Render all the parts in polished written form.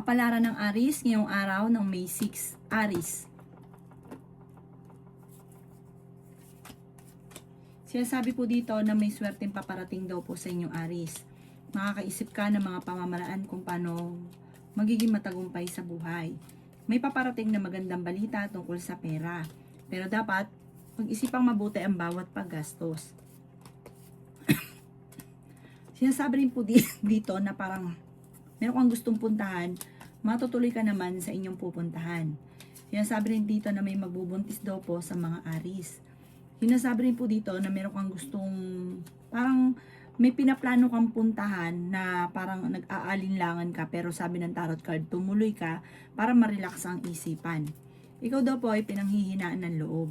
Kapalaran ng Aries ngayong araw ng May 6. Aries. Sinasabi po dito na may swerteng paparating daw po sa inyong Aries. Makakaisip ka ng mga pamamaraan kung paano magiging matagumpay sa buhay. May paparating na magandang balita tungkol sa pera. Pero dapat pag-isipang mabuti ang bawat paggastos. Sinasabi rin po dito na parang meron kang gustong puntahan, matutuloy ka naman sa inyong pupuntahan. Sinasabi rin dito na may magbubuntis daw po sa mga Aries. Sinasabi rin po dito na meron kang gustong, parang may pinaplano kang puntahan na parang nag-aalinlangan ka, pero sabi ng tarot card, tumuloy ka para ma-relax ang isipan. Ikaw daw po ay pinanghihinaan ng loob.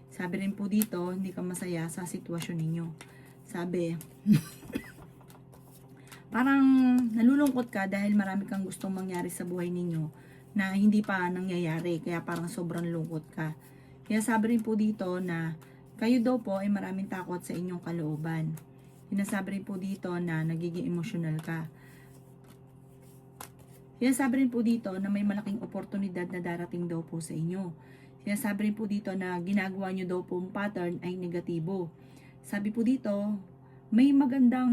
Sabi rin po dito, hindi ka masaya sa sitwasyon ninyo. Sabi, parang nalulungkot ka dahil marami kang gustong mangyari sa buhay ninyo na hindi pa nangyayari, kaya parang sobrang lungkot ka. Kaya sabi rin po dito na kayo daw po ay maraming takot sa inyong kalooban. Sinasabi rin po dito na nagiging emosyonal ka. Sinasabi rin po dito na may malaking oportunidad na darating daw po sa inyo. Sinasabi rin po dito na ginagawa nyo daw po ang pattern ay negatibo. Sabi po dito, may magandang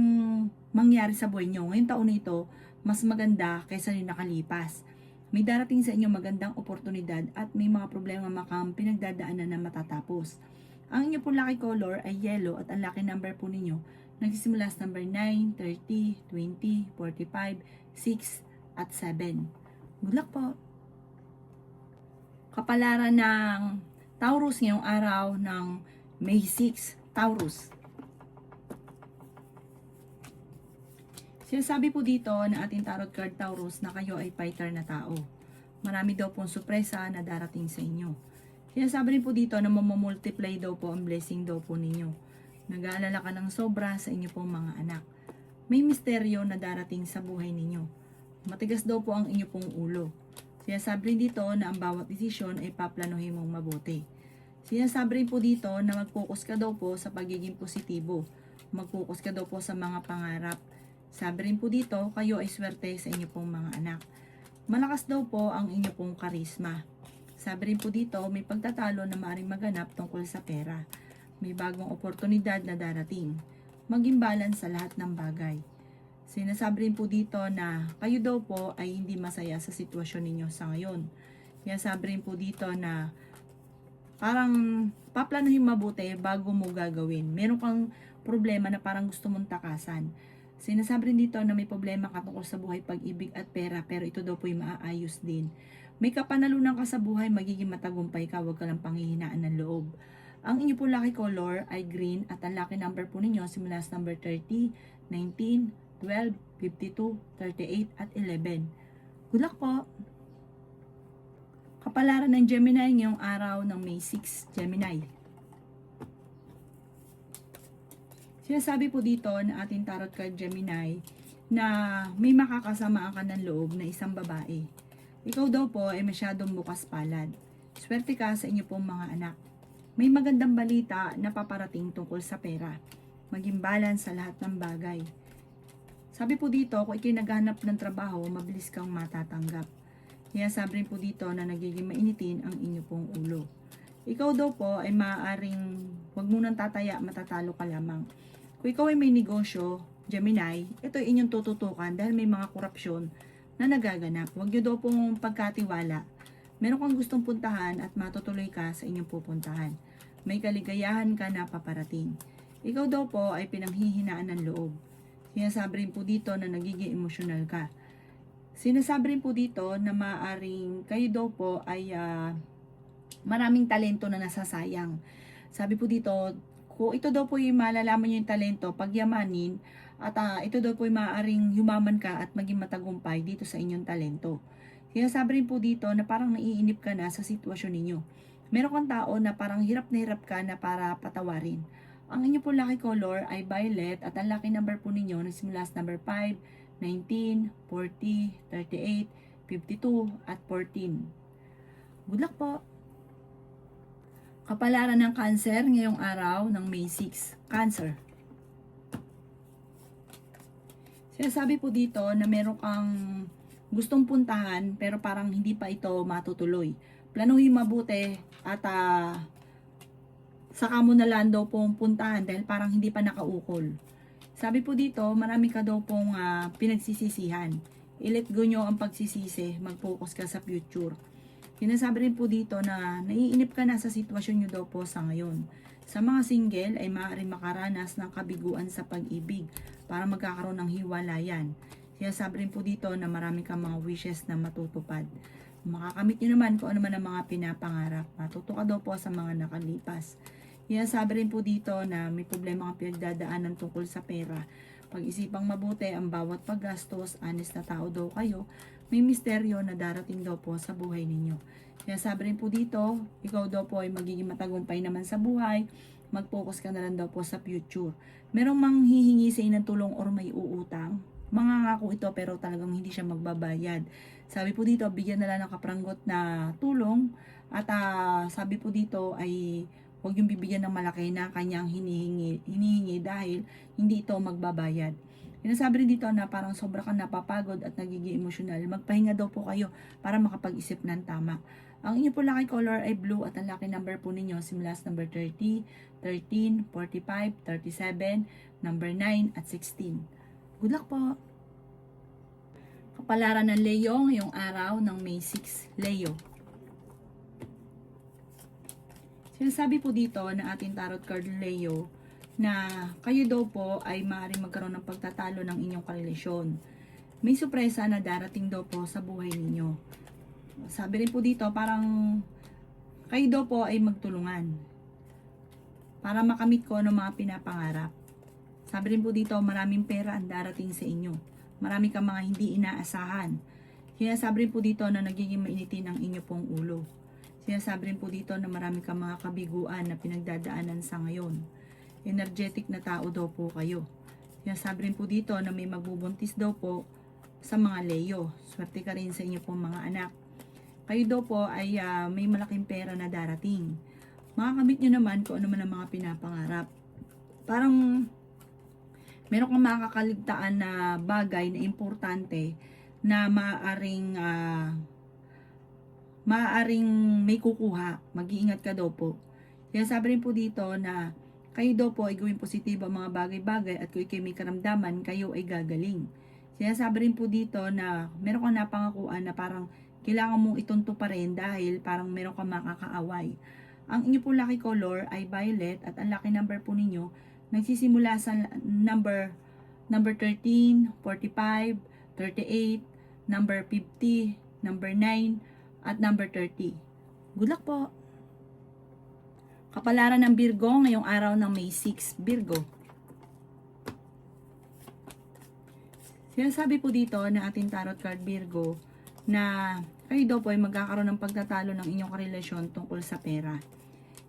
mangyari sa buhay nyo. Ngayong taon na ito, mas maganda kaysa yung nakalipas. May darating sa inyo magandang oportunidad at may mga problema makang pinagdadaanan na matatapos. Ang inyo po lucky color ay yellow at ang lucky number po ninyo nagsisimula sa number 9, 30, 20, 45, 6 at 7. Good luck po! Kapalaran ng Taurus ngayong araw ng May 6. Taurus. Sinasabi po dito na ating tarot card Taurus na kayo ay fighter na tao. Marami daw pong sorpresa na darating sa inyo. Sinasabi rin po dito na mamamultiply daw po ang blessing daw po ninyo. Nag-aalala ka ng sobra sa inyo pong mga anak. May misteryo na darating sa buhay ninyo. Matigas daw po ang inyo pong ulo. Sinasabi rin dito na ang bawat desisyon ay paplanuhin mong mabuti. Sinasabi rin po dito na mag-focus ka daw po sa pagiging positibo. Mag-focus ka daw po sa mga pangarap. Sabi rin po dito, kayo ay swerte sa inyo pong mga anak. Malakas daw po ang inyo pong karisma. Sabi rin po dito, may pagtatalo na maaaring maganap tungkol sa pera. May bagong oportunidad na darating. Maging balance sa lahat ng bagay. Sinasabi rin po dito na kayo daw po ay hindi masaya sa sitwasyon ninyo sa ngayon. Kaya sabi rin po dito na parang paplanuhin mabuti bago mo gagawin. Meron kang problema na parang gusto mong takasan. Sinasabi rin dito na may problema ka tungkol sa buhay, pag-ibig at pera, pero ito daw po yung maaayos din. May kapanalunan ka sa buhay, magiging matagumpay ka, huwag ka lang panghihinaan ng loob. Ang inyo po lucky color ay green at ang lucky number po ninyo simula sa number 30, 19, 12, 52, 38 at 11. Good luck po! Kapalaran ng Gemini ngayong araw ng May 6, Gemini. Sinasabi po dito na ating tarot card Gemini na may makakasama ka ng loob na isang babae. Ikaw daw po ay masyadong bukas palad. Swerte ka sa inyo pong mga anak. May magandang balita na paparating tungkol sa pera. Maging balance sa lahat ng bagay. Sabi po dito, kung ikay naghanap ng trabaho, mabilis kang matatanggap. Kaya sabi rin po dito na nagiging mainitin ang inyo pong ulo. Ikaw daw po ay maaaring wag munang tataya, matatalo ka lamang. Kung ikaw ay may negosyo, Gemini, ito ay inyong tututukan dahil may mga korupsyon na nagaganap. Huwag nyo daw pong pagkatiwala. Meron kang gustong puntahan at matutuloy ka sa inyong pupuntahan. May kaligayahan ka na paparating. Ikaw daw po ay pinanghihinaan ng loob. Sinasabi rin po dito na nagiging emosyonal ka. Sinasabi rin po dito na maaaring kayo daw po ay maraming talento na nasasayang. Sabi po dito, kung ito daw po yung malalaman nyo yung talento, pagyamanin, at ito daw po yung maaaring yumaman ka at maging matagumpay dito sa inyong talento. Sinasabi rin po dito na parang naiinip ka na sa sitwasyon ninyo. Meron kang tao na parang hirap na hirap ka na para patawarin. Ang inyo po lucky color ay violet at ang lucky number po ninyo nagsimula sa number 5, 19, 40, 38, 52 at 14. Good luck po! Kapalaran ng Cancer ngayong araw ng May 6. Cancer. Sinasabi po dito na meron kang gustong puntahan pero parang hindi pa ito matutuloy. Planuhin mabuti at saka mo na lang daw pong puntahan dahil parang hindi pa nakaukol. Sabi po dito, marami ka daw pong pinagsisisihan. I-let go nyo ang pagsisisi, mag-focus ka sa future. Sinasabi rin po dito na naiinip ka na sa sitwasyon nyo daw po sa ngayon. Sa mga single ay maaaring makaranas ng kabiguan sa pag-ibig para magkakaroon ng hiwalayan. Sinasabi rin po dito na marami kang mga wishes na matutupad. Makakamit nyo naman kung ano man ang mga pinapangarap. Matuto ka daw po sa mga nakalipas. Sinasabi rin po dito na may problema kang pinagdadaanan tungkol sa pera. Pag-isipang mabuti ang bawat paggastos, honest na tao daw kayo, may misteryo na darating daw po sa buhay ninyo. Sinasabi rin po dito, ikaw daw po ay magiging matagumpay naman sa buhay, mag-focus ka na lang daw po sa future. Merong manghihingi sa inyo ng tulong or may uutang, mangangako ito pero talagang hindi siya magbabayad. Sabi po dito, bigyan na lang ng kapranggot na tulong at sabi po dito ay huwag yung bibigyan ng malaki na kanyang hinihingi dahil hindi ito magbabayad. Sinasabi rin dito na parang sobra kang napapagod at nagiging emosyonal. Magpahinga daw po kayo para makapag-isip ng tama. Ang inyo po lucky color ay blue at ang lucky number po ninyo simula sa number 30, 13, 45, 37, number 9 at 16. Good luck po! Kapalaran ng Leo ngayong araw ng May 6, Leo. Sinasabi po dito na ating tarot card Leo na kayo daw po ay maaaring magkaroon ng pagtatalo ng inyong karelasyon. May sorpresa na darating daw po sa buhay ninyo. Sabi rin po dito parang kayo daw po ay magtulungan para makamit ko ang mga pinapangarap. Sabi rin po dito maraming pera ang darating sa inyo. Marami kang mga hindi inaasahan. Sinasabi rin po dito na nagiging mainitin ang inyo pong ulo. Sinasabi rin po dito na marami kang mga kabiguan na pinagdadaanan sa ngayon. Energetic na tao daw po kayo. Sinasabi rin po dito na may magbubuntis daw po sa mga Leo. Swerte ka rin sa inyo pong mga anak. Kayo daw po ay may malaking pera na darating. Makakamit nyo naman kung ano man ang mga pinapangarap. Parang meron kang makakaligtaan na bagay na importante na maaaring may kukuha. Mag-iingat ka daw po. Kaya sabi rin po dito na kayo daw po ay gawing positibo ang mga bagay-bagay at kung kayo may karamdaman, kayo ay gagaling. Sinasabi rin po dito na meron kang napangakuan na parang kailangan mong itunto pa rin dahil parang meron kang makakaaway. Ang inyo po lucky color ay violet at ang lucky number po ninyo nagsisimula sa number 13, 45, 38, number 50, number 9, at number 30. Good luck po! Kapalaran ng Virgo ngayong araw ng May 6, Virgo. Sinasabi po dito na ating tarot card Virgo na kayo daw po ay magkakaroon ng pagtatalo ng inyong karelasyon tungkol sa pera.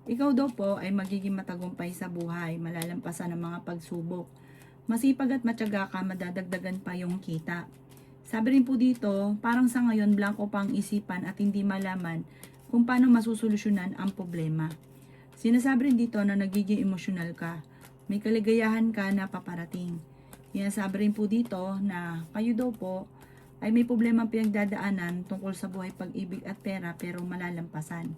Ikaw daw po ay magiging matagumpay sa buhay, malalampasan ang mga pagsubok. Masipag at matyaga ka, madadagdagan pa yung kita. Sabi rin po dito, parang sa ngayon blanco pang isipan at hindi malaman kung paano masusolusyonan ang problema. Sinasabi rin dito na nagiging emosyonal ka. May kaligayahan ka na paparating. Sinasabi rin po dito na kayo daw po ay may problemang pinagdadaanan tungkol sa buhay, pag-ibig at pera pero malalampasan.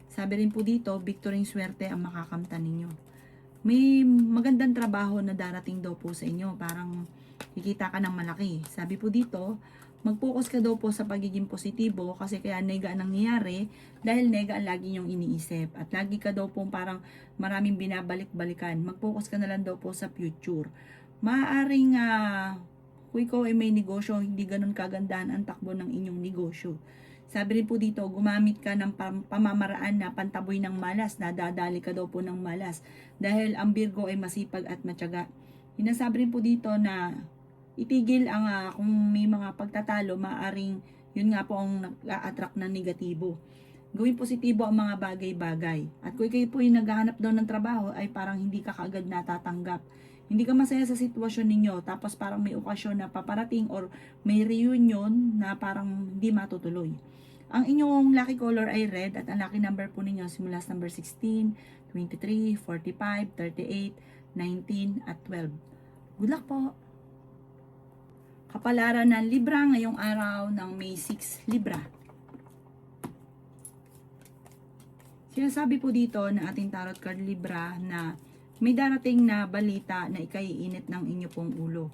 Sabi rin po dito, victory swerte ang makakamtan ninyo. May magandang trabaho na darating daw po sa inyo. Parang kikita ka ng malaki. Sabi po dito, mag-focus ka daw po sa pagiging positibo kasi kaya nega ang nangyayari dahil nega ang lagi nyong iniisip. At lagi ka daw po parang maraming binabalik-balikan. Mag-focus ka na lang daw po sa future. Maaaring kung ikaw ay may negosyo, hindi ganun kagandahan ang takbo ng inyong negosyo. Sabi rin po dito, gumamit ka ng pamamaraan na pantaboy ng malas, nadadali ka daw po ng malas dahil ang Virgo ay masipag at matyaga. Sinasabi rin po dito na itigil ang kung may mga pagtatalo, maaring yun nga po ang nag-a-attract ng negatibo. Gawin positibo ang mga bagay-bagay. At kung kayo po yung naghahanap daw ng trabaho, ay parang hindi ka kaagad natatanggap. Hindi ka masaya sa sitwasyon ninyo, tapos parang may okasyon na paparating or may reunion na parang hindi matutuloy. Ang inyong lucky color ay red at ang lucky number po ninyo simula sa number 16, 23, 45, 38, 19 at 12. Good luck po! Kapalaran ng Libra ngayong araw ng May 6, Libra. Sinasabi po dito na ating tarot card Libra na may darating na balita na ikaiinit ng inyo pong ulo.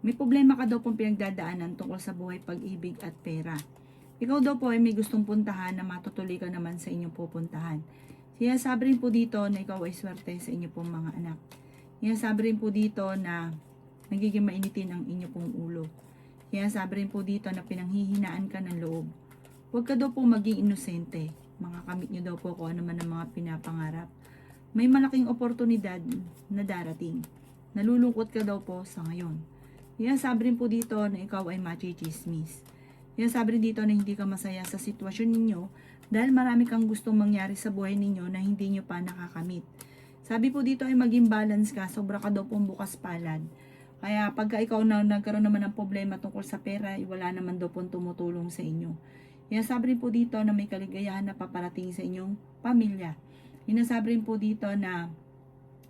May problema ka daw pong pinagdadaanan tungkol sa buhay, pag-ibig at pera. Ikaw daw po ay may gustong puntahan na matutuloy ka naman sa inyong pupuntahan. Sinasabi rin po dito na ikaw ay swerte sa inyo pong mga anak. Sinasabi rin po dito na nagiging mainitin ang inyo pong ulo. Sinasabi rin po dito na pinanghihinaan ka ng loob. Huwag ka daw po maging inosente. Makakamit nyo daw po kung ano man ang mga pinapangarap. May malaking oportunidad na darating. Nalulungkot ka daw po sa ngayon. Sinasabi rin po dito na ikaw ay machichismis. Sinasabi rin dito na hindi ka masaya sa sitwasyon ninyo dahil marami kang gustong mangyari sa buhay ninyo na hindi nyo pa nakakamit. Sabi po dito ay maging balance ka, sobra ka daw pong bukas palad. Kaya pagka ikaw na nagkaroon naman ng problema tungkol sa pera, wala naman daw pong tumutulong sa inyo. Sinasabi rin po dito na may kaligayahan na paparating sa inyong pamilya. Sinasabi rin po dito na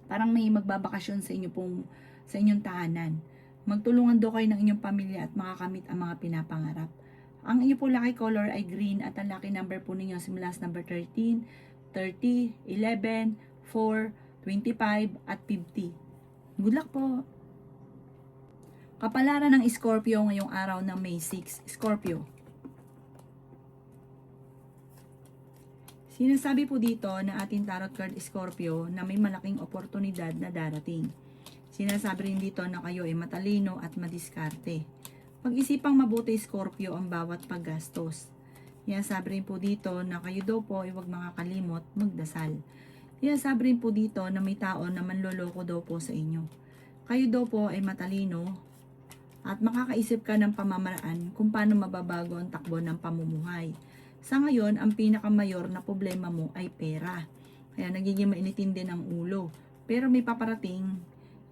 parang may magbabakasyon sa inyong tahanan. Magtulungan daw kayo ng inyong pamilya at makakamit ang mga pinapangarap. Ang inyo po lucky color ay green at ang lucky number po ninyo simula sa number 13, 30, 11, 4, 25 at 50. Good luck po! Kapalaran ng Scorpio ngayong araw ng May 6. Scorpio. Sinasabi po dito na ating tarot card Scorpio na may malaking oportunidad na darating. Sinasabi rin dito na kayo ay matalino at madiskarte. Pag-isipang mabuti Scorpio ang bawat paggastos. Sinasabi rin po dito na kayo daw po ay huwag makakalimot magdasal. Sinasabi rin po dito na may tao na manloloko daw po sa inyo. Kayo daw po ay matalino at makakaisip ka ng pamamaraan kung paano mababago ang takbo ng pamumuhay. Sa ngayon, ang pinakamayor na problema mo ay pera. Kaya nagiging mainitin din ang ulo. Pero may paparating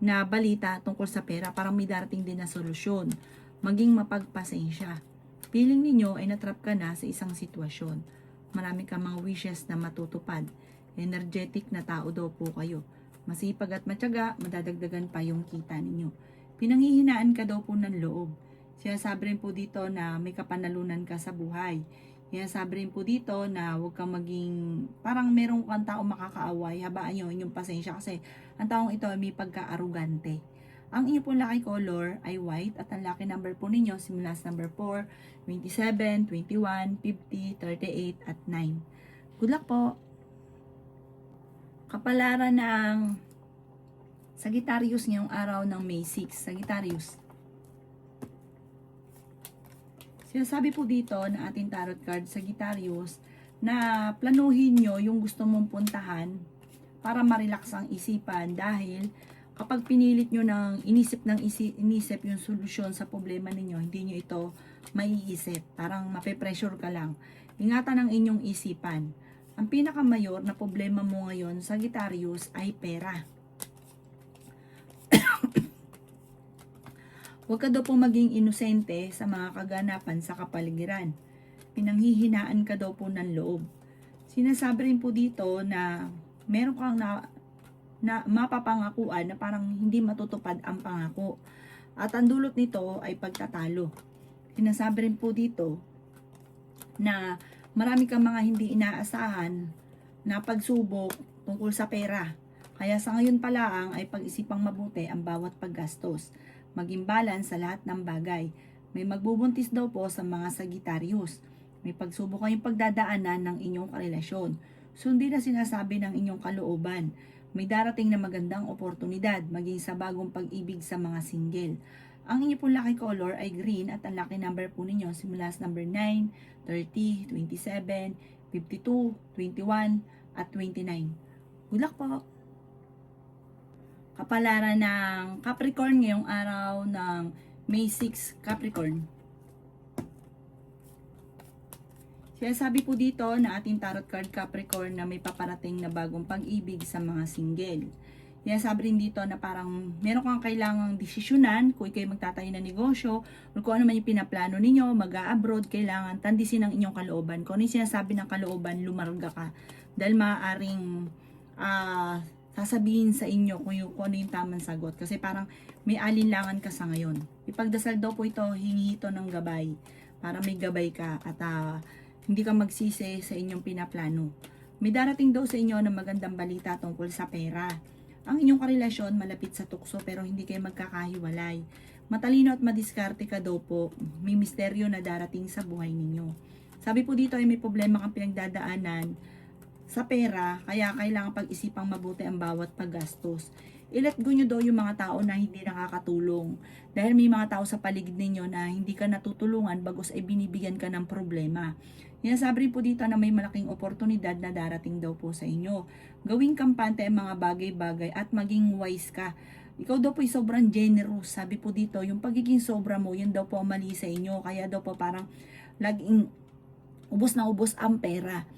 na balita tungkol sa pera, parang may darating din na solusyon. Maging mapagpasensya. Feeling ninyo ay natrap ka na sa isang sitwasyon. Marami kang mga wishes na matutupad. Energetic na tao daw po kayo. Masipag at matyaga, madadagdagan pa yung kita ninyo. Pinanghihinaan ka daw po ng loob. Sinasabi rin po dito na may kapanalunan ka sa buhay. Sinasabi rin po dito na huwag kang maging, parang merong kang tao makakaaway, habaan nyo inyong pasensya kasi ang taong ito ay may pagka-arugante. Ang inyo pong lucky color ay white at ang lucky number po ninyo simula sa number 4, 27, 21, 50, 38 at 9. Good luck po! Kapalaran ng Sagittarius ngayong araw ng May 6. Sagittarius. Sinasabi po dito na ating tarot card Sagittarius na planuhin nyo yung gusto mong puntahan para ma-relax ang isipan dahil kapag pinilit nyo inisip yung solusyon sa problema ninyo, hindi nyo ito maiisip. Parang mape-pressure ka lang. Ingatan ang inyong isipan. Ang pinakamayor na problema mo ngayon, Sagittarius, ay pera. Huwag ka daw po maging inosente sa mga kaganapan sa kapaligiran. Pinanghihinaan ka daw po ng loob. Sinasabi rin po dito na meron kang na mapapangakuan na parang hindi matutupad ang pangako. At ang dulot nito ay pagtatalo. Sinasabi rin po dito na marami kang mga hindi inaasahan na pagsubok tungkol sa pera. Kaya sa ngayon pa lang ay pag-isipang mabuti ang bawat paggastos. Maging balance sa lahat ng bagay. May magbubuntis daw po sa mga Sagittarius. May pagsubok kayong pagdadaanan ng inyong karelasyon. Sundin na sinasabi ng inyong kalooban. May darating na magandang oportunidad maging sa bagong pag-ibig sa mga single. Ang inyo pong lucky color ay green at ang lucky number po ninyo simula sa number 9, 30, 27, 52, 21 at 29. Good luck po! Kapalaran ng Capricorn ngayong araw ng May 6, Capricorn. Sinasabi po dito na ating tarot card Capricorn na may paparating na bagong pag-ibig sa mga single. Sinasabi rin dito na parang meron kang kailangang desisyonan kung kayo magtatayo ng negosyo o kung ano man yung pinaplano ninyo, mag-a-abroad, kailangan tandisin ang inyong kalooban. Kung ano yung sinasabi ng kalooban, lumarga ka. Dahil maaaring sasabihin sa inyo kung ano yung tamang sagot. Kasi parang may alinlangan ka sa ngayon. Ipagdasal daw po ito, hingi ito ng gabay. Para may gabay ka at hindi ka magsisi sa inyong pinaplano. May darating daw sa inyo na magandang balita tungkol sa pera. Ang inyong karelasyon malapit sa tukso pero hindi kayo magkakahiwalay. Matalino at madiskarte ka daw po. May misteryo na darating sa buhay ninyo. Sabi po dito ay may problema kang pinagdadaanan sa pera, kaya kailangan pag-isipang mabuti ang bawat paggastos. I-let go nyo daw yung mga tao na hindi nakakatulong. Dahil may mga tao sa paligid ninyo na hindi ka natutulungan bagos ay binibigyan ka ng problema. Sinasabi rin po dito na may malaking oportunidad na darating daw po sa inyo. Gawing kampante ang mga bagay-bagay at maging wise ka. Ikaw daw po ay sobrang generous. Sabi po dito, yung pagiging sobra mo, yun daw po ang mali sa inyo. Kaya daw po parang laging ubos na ubos ang pera.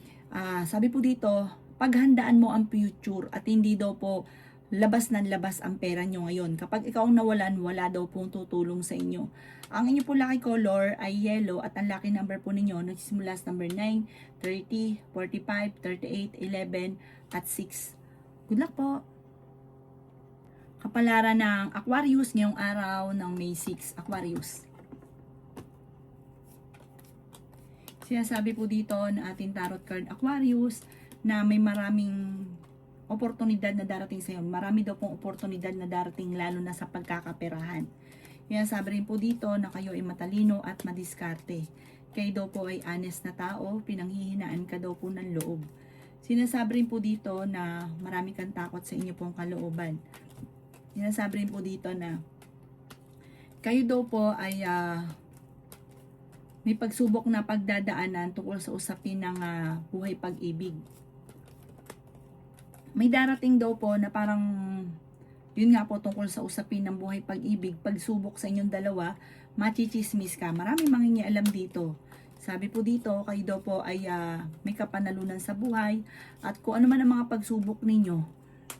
Sabi po dito, paghandaan mo ang future at hindi daw po labas ng labas ang pera nyo ngayon. Kapag ikaw ang nawalan, wala daw pong tutulong sa inyo. Ang inyo po lucky color ay yellow at ang lucky number po ninyo nagsisimula sa number 9, 30, 45, 38, 11 at 6. Good luck po! Kapalaran ng Aquarius ngayong araw ng May 6, Aquarius. Sinasabi po dito na ating tarot card Aquarius na may maraming oportunidad na darating sa iyo. Marami daw pong oportunidad na darating lalo na sa pagkakaperahan. Sinasabi rin po dito na kayo ay matalino at madiskarte. Kayo daw po ay honest na tao, pinanghihinaan ka daw po ng loob. Sinasabi rin po dito na marami kang takot sa inyo pong kalooban. Sinasabi rin po dito na kayo daw po ay may pagsubok na pagdadaanan tungkol sa usapin ng buhay pag-ibig. May darating daw po na parang, yun nga po tungkol sa usapin ng buhay pag-ibig, pagsubok sa inyong dalawa, machichismis ka. Maraming mangingialam dito. Sabi po dito, kayo daw po ay may kapanalunan sa buhay at kung ano man ang mga pagsubok ninyo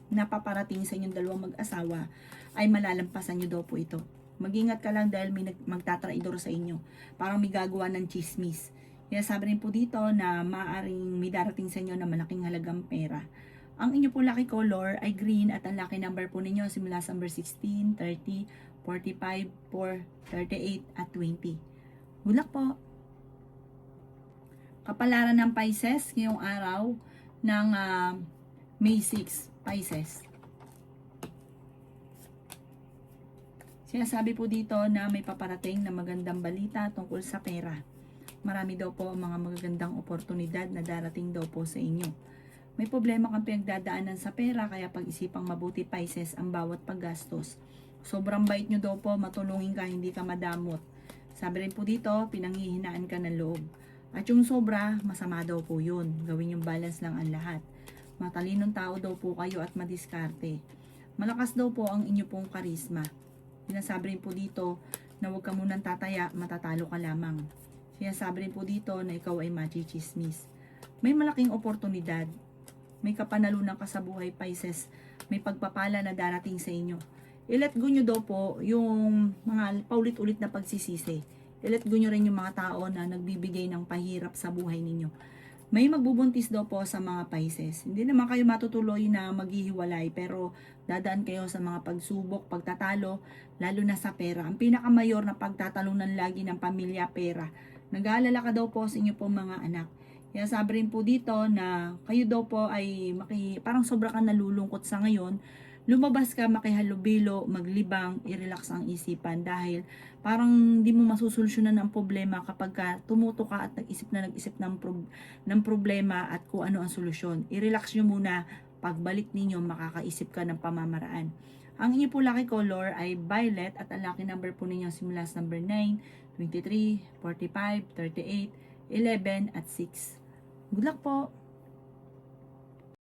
na paparating sa inyong dalawang mag-asawa, ay malalampasan nyo daw po ito. Mag-ingat ka lang dahil may magtatraidor sa inyo. Parang may gagawa ng chismis. Sabi rin po dito na maaaring may darating sa inyo na malaking halagang pera. Ang inyo po lucky color ay green at ang lucky number po ninyo simula sa number 16, 30, 45, 4, 38 at 20. Good luck po! Kapalaran ng Pisces ngayong araw ng May 6, Pisces. Sinasabi po dito na may paparating na magandang balita tungkol sa pera. Marami daw po ang mga magagandang oportunidad na darating daw po sa inyo. May problema kang pinagdadaanan sa pera kaya pag-isipang mabuti Pisces ang bawat paggastos. Sobrang bait nyo daw po, matulungin ka, hindi ka madamot. Sabi rin po dito, pinanghihinaan ka ng loob. At yung sobra, masama daw po yun. Gawin yung balance lang ang lahat. Matalinong tao daw po kayo at madiskarte. Malakas daw po ang inyo pong karisma. Sinasabi rin po dito na huwag ka munang tataya, matatalo ka lamang. Sinasabi rin po dito na ikaw ay machichismis. May malaking oportunidad. May kapanalunan ka sa buhay, Pisces. May pagpapala na darating sa inyo. I-let go nyo daw po yung mga paulit-ulit na pagsisisi. I-let go nyo rin yung mga tao na nagbibigay ng pahirap sa buhay ninyo. May magbubuntis daw po sa mga Pisces. Hindi naman kayo matutuloy na maghihiwalay pero dadaan kayo sa mga pagsubok, pagtatalo, lalo na sa pera. Ang pinakamayor na pagtatalunan lagi ng pamilya, pera. Nag-aalala ka daw po sa inyo pong mga anak. Kaya sabi rin po dito na kayo daw po ay parang sobra ka nalulungkot sa ngayon. Lumabas ka, makihalubilo, maglibang, i-relax ang isipan dahil parang hindi mo masusolusyonan ang problema kapag tumuto ka at nag-isip ng problema at kung ano ang solusyon. I-relax nyo muna, pagbalik ninyo makakaisip ka ng pamamaraan. Ang inyo po lucky color ay violet at ang lucky number po ninyo simula sa number 9, 23, 45, 38, 11 at 6. Good luck po!